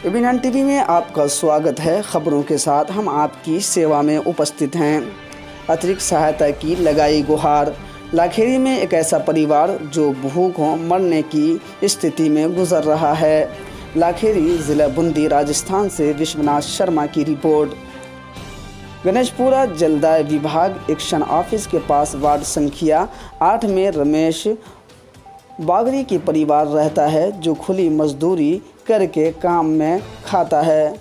ABN TV में आपका स्वागत है। खबरों के साथ हम आपकी सेवा में उपस्थित हैं। अतिरिक्त सहायता की लगाई गुहार। लाखेरी में एक ऐसा परिवार जो भूखों मरने की स्थिति में गुजर रहा है। लाखेरी जिला बूंदी राजस्थान से विश्वनाथ शर्मा की रिपोर्ट। गणेशपुरा जलदाय विभाग एक्शन ऑफिस के पास वार्ड संख्या 8 में रमेश बागरी के परिवार रहता है, जो खुली मजदूरी करके काम में खाता है।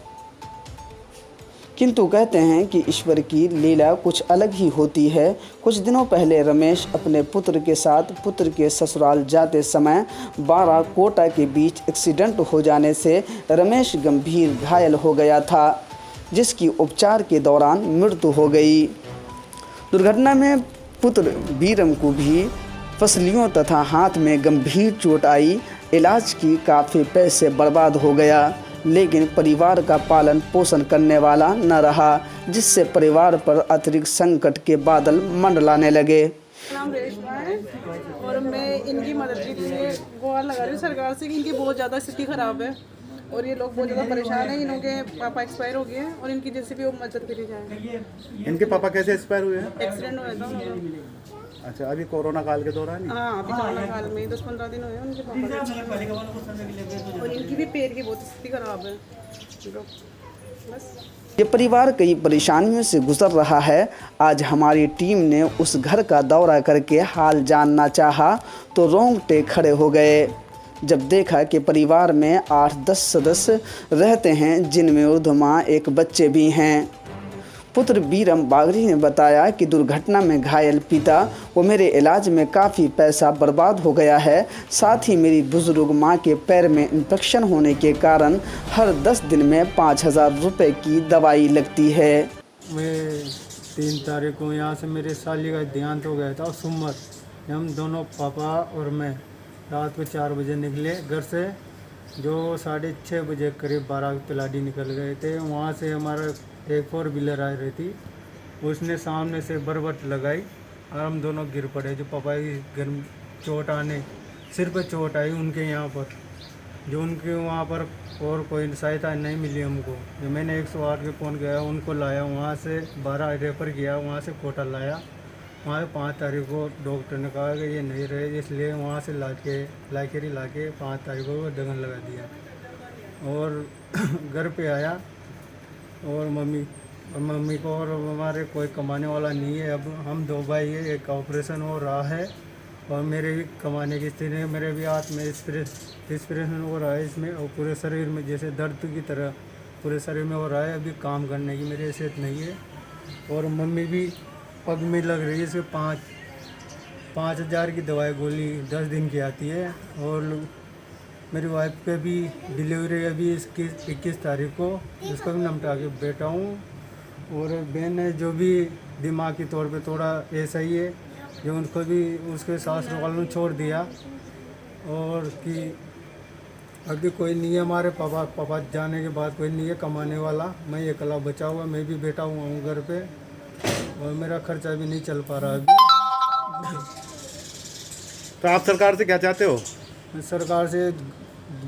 किंतु कहते हैं कि ईश्वर की लीला कुछ अलग ही होती है। कुछ दिनों पहले रमेश अपने पुत्र के साथ पुत्र के ससुराल जाते समय 12 कोटा के बीच एक्सीडेंट हो जाने से रमेश गंभीर घायल हो गया था, जिसकी उपचार के दौरान मृत्यु हो गई। दुर्घटना में पुत्र बीरम को भी फसलियों तथा हाथ में गंभीर चोट आई। इलाज की काफ़ी पैसे बर्बाद हो गया, लेकिन परिवार का पालन पोषण करने वाला न रहा, जिससे परिवार पर अतिरिक्त संकट के बादल मंडलाने लगे। नाम रेशमा है और मैं इनकी मदद के लिए गुहार लगा रही हूँ सरकार से कि इनकी बहुत ज़्यादा स्थिति ख़राब है और ये लोग बहुत ज़्यादा परेशान हैं। इनके पापा एक्सपायर हो गए हैं और इनकी जैसे भी वो मदद करी जाए। इनके पापा कैसे एक्सपायर हुए हैं? एक्सीडेंट हुआ था उनका। अच्छा, अभी कोरोना काल के दौरान? हाँ, अभी कोरोना काल में 10-15 दिन हुए हैं उनके पापा और इनकी भी पैर की बहुत स्थिति ख़राब है। बस ये परिवार कई परेशानियों से गुजर रहा है। आज हमारी टीम ने उस घर का दौरा करके हाल जानना चाहा तो रोंगटे खड़े हो गए जब देखा कि परिवार में 8-10 सदस्य रहते हैं, जिनमें वृद्ध माँ एक बच्चे भी हैं। पुत्र बीरम बागरी ने बताया कि दुर्घटना में घायल पिता वो मेरे इलाज में काफ़ी पैसा बर्बाद हो गया है। साथ ही मेरी बुजुर्ग माँ के पैर में इन्फेक्शन होने के कारण हर 10 दिन में 5,000 रुपये की दवाई लगती है। मैं 3 तारीख को यहाँ से मेरे साली का देहांत हो गया था। सुमर हम दोनों पापा और मैं रात को 4 बजे निकले घर से, जो 6:30 बजे करीब 12 तलाडी निकल गए थे। वहाँ से हमारा एक 4 व्हीलर आ रही थी, उसने सामने से बरबट लगाई और हम दोनों गिर पड़े। जो पापा की घर में चोट आने सिर पे चोट आई उनके यहाँ पर, जो उनके वहाँ पर और कोई सहायता नहीं मिली हमको। जो मैंने 108 के फ़ोन किया, उनको लाया, वहाँ से 12 रेफर किया, वहाँ से कोटा लाया। वहाँ 5 तारीख को डॉक्टर ने कहा कि ये नहीं रहे, इसलिए वहाँ से लाखेरी ला के 5 तारीख को दगन लगा दिया और घर पे आया। और मम्मी को और हमारे कोई कमाने वाला नहीं है। अब हम 2 भाई है, एक ऑपरेशन हो रहा है और मेरे भी कमाने की स्थिति है। मेरे भी हाथ में इंस्पिरेशन हो रहा है इसमें, और पूरे शरीर में जैसे दर्द की तरह पूरे शरीर में हो रहा है। अभी काम करने की मेरी हैसियत नहीं है। और मम्मी भी पग में लग रही है, इसके 5,000 की दवाई गोली 10 दिन की आती है। और मेरी वाइफ पे भी डिलीवरी अभी 21 तारीख को, उसका भी निपटा के बैठा हूँ। और बहन है जो भी दिमागी तौर पे थोड़ा ऐसा ही है, जो उनको भी उसके सास वालों ने छोड़ दिया। और कि अभी कोई नहीं है हमारे पापा जाने के बाद, कोई नहीं है कमाने वाला। मैं अकेला बचा हुआ, मैं भी बैठा हुआ हूँ घर पे और मेरा खर्चा भी नहीं चल पा रहा अभी। तो आप सरकार से क्या चाहते हो? मैं सरकार से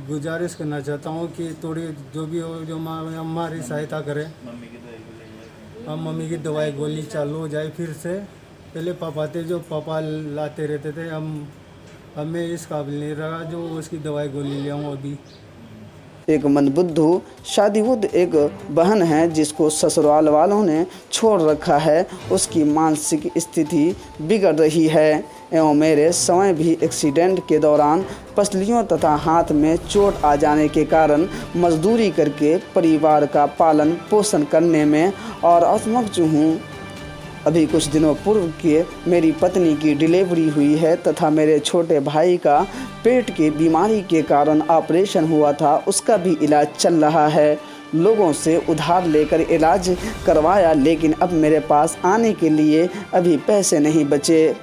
गुजारिश करना चाहता हूँ कि थोड़ी जो भी हो, जो हमारी सहायता करे। हम मम्मी की दवाई गोली चालू हो जाए फिर से। पहले पापा थे जो पापा लाते रहते थे, अब मैं इस काबिल नहीं रहा जो उसकी दवाई गोली ले आऊँ अभी। एक मंदबुद्धू शादीशुदा एक बहन है जिसको ससुराल वालों ने छोड़ रखा है। उसकी मानसिक स्थिति बिगड़ रही है एवं मेरे समय भी एक्सीडेंट के दौरान पसलियों तथा हाथ में चोट आ जाने के कारण मजदूरी करके परिवार का पालन पोषण करने में और असमर्थ हूँ। अभी कुछ दिनों पूर्व के मेरी पत्नी की डिलीवरी हुई है तथा मेरे छोटे भाई का पेट की बीमारी के कारण ऑपरेशन हुआ था, उसका भी इलाज चल रहा है। लोगों से उधार लेकर इलाज करवाया, लेकिन अब मेरे पास आने के लिए अभी पैसे नहीं बचे।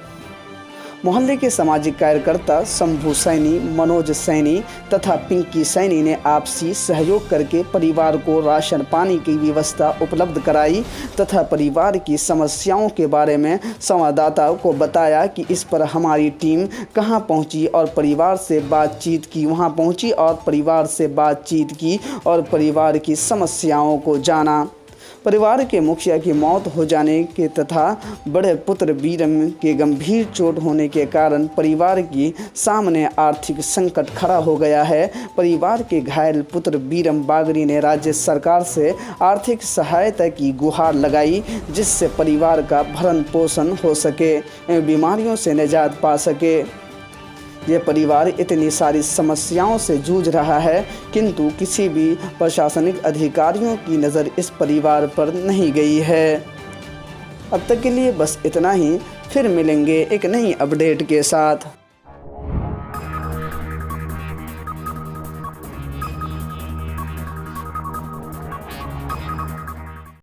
मोहल्ले के सामाजिक कार्यकर्ता शंभू सैनी, मनोज सैनी तथा पिंकी सैनी ने आपसी सहयोग करके परिवार को राशन पानी की व्यवस्था उपलब्ध कराई तथा परिवार की समस्याओं के बारे में संवाददाताओं को बताया कि इस पर हमारी टीम कहां पहुंची और परिवार से बातचीत की, वहां पहुंची और परिवार से बातचीत की और परिवार की समस्याओं को जाना। परिवार के मुखिया की मौत हो जाने के तथा बड़े पुत्र बीरम के गंभीर चोट होने के कारण परिवार के सामने आर्थिक संकट खड़ा हो गया है। परिवार के घायल पुत्र बीरम बागरी ने राज्य सरकार से आर्थिक सहायता की गुहार लगाई, जिससे परिवार का भरण पोषण हो सके, बीमारियों से निजात पा सके। ये परिवार इतनी सारी समस्याओं से जूझ रहा है, किंतु किसी भी प्रशासनिक अधिकारियों की नज़र इस परिवार पर नहीं गई है। अब तक के लिए बस इतना ही, फिर मिलेंगे एक नई अपडेट के साथ।